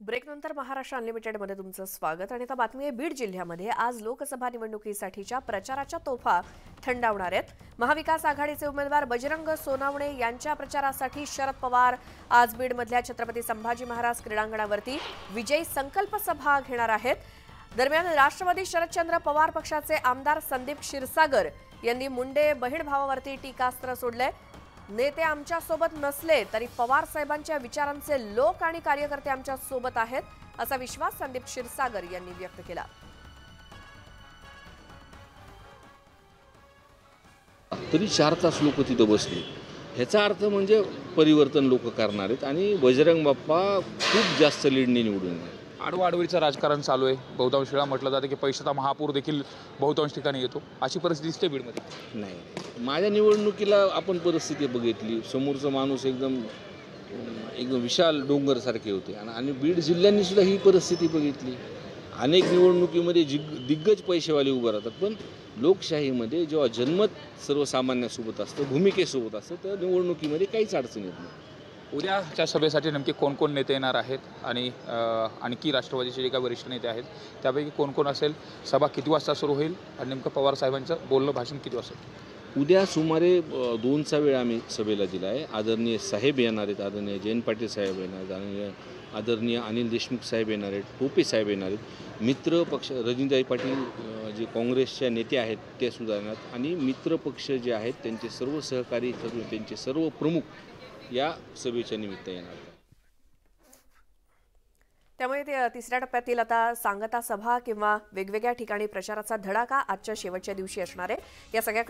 ब्रेकनंतर महाराष्ट्र अनलिमिटेडमध्ये तुमचं स्वागत। आणि आता बातमी आहे बीड जिल्ह्यामध्ये आज लोकसभा निवडणुकीसाठीच्या प्रचाराच्या तोफा थंडावणार आहेत। महाविकास आघाडीचे उमेदवार बजरंग सोनावणे यांच्या प्रचारासाठी शरद पवार आज बीडमधल्या छत्रपती संभाजी महाराज क्रीडांगणावरती विजयी संकल्प सभा घेणार आहेत। दरम्यान राष्ट्रवादी शरदचंद्र पवार पक्षाचे आमदार संदीप क्षीरसागर यांनी मुंडे बहीण भावावरती टीकास्त्र सोडले। नेते आमच्या सोबत नसले तरी पवार साहेबांच्या विचारांचे लोक आणि कार्यकर्ते आमच्या सोबत आहेत, असा विश्वास संदीप क्षीरसागर यांनी व्यक्त केला। तरी 4 तास लोक तिथे बसले, ह्याचा अर्थ म्हणजे परिवर्तन लोक करणार आहेत आणि बजरंग बाप्पा खूप जास्त लीडने निवडून येणार। आडवाडवीचं राजकारण चालू आहे। बहुतांश वेळा म्हटलं जातं की पैशाचा महापूर देखील बहुतांश ठिकाणी येतो, अशी परिस्थिती दिसते बीडमध्ये। नाही, माझ्या निवडणुकीला आपण परिस्थिती बघितली, समोरचा माणूस एकदम विशाल डोंगरसारखे होते आणि बीड जिल्ह्यांनी सुद्धा ही परिस्थिती बघितली। अनेक निवडणुकीमध्ये दिग्गज पैसेवाले उभे राहतात, पण लोकशाहीमध्ये जेव्हा जनमत सर्वसामान्यासोबत असतं, भूमिकेसोबत असतं, तर निवडणुकीमध्ये काहीच अडचण येत नाही। उद्याच्या सभेसाठी नेमके कोण कोण नेते येणार आहेत आणि आणखी राष्ट्रवादीचे जे काही वरिष्ठ नेते आहेत त्यापैकी कोण कोण असेल, सभा किती वाजता सुरू होईल आणि नेमकं पवार साहेबांचं बोलणं भाषण किती असेल? उद्या सुमारे 2चा वेळ आम्ही सभेला दिला आहे। आदरणीय साहेब येणार आहेत, आदरणीय जयंत पाटील साहेब येणार आहेत, आदरणीय अनिल देशमुख साहेब येणार आहेत, टोपे साहेब येणार आहेत, मित्र पक्ष रजनीताई पाटील जे काँग्रेसच्या नेते आहेत ते सुद्धा येणार आणि मित्र पक्ष जे आहेत त्यांचे सर्व सहकारी, त्यांचे सर्व प्रमुख या सभेच्या निमित्त येणार। त्यामुळे ते तिसऱ्या टप्प्यातील आता सांगता सभा किंवा वेगवेगळ्या ठिकाणी प्रचाराचा धडाका आजच्या शेवटच्या दिवशी असणार आहे। या सगळ्या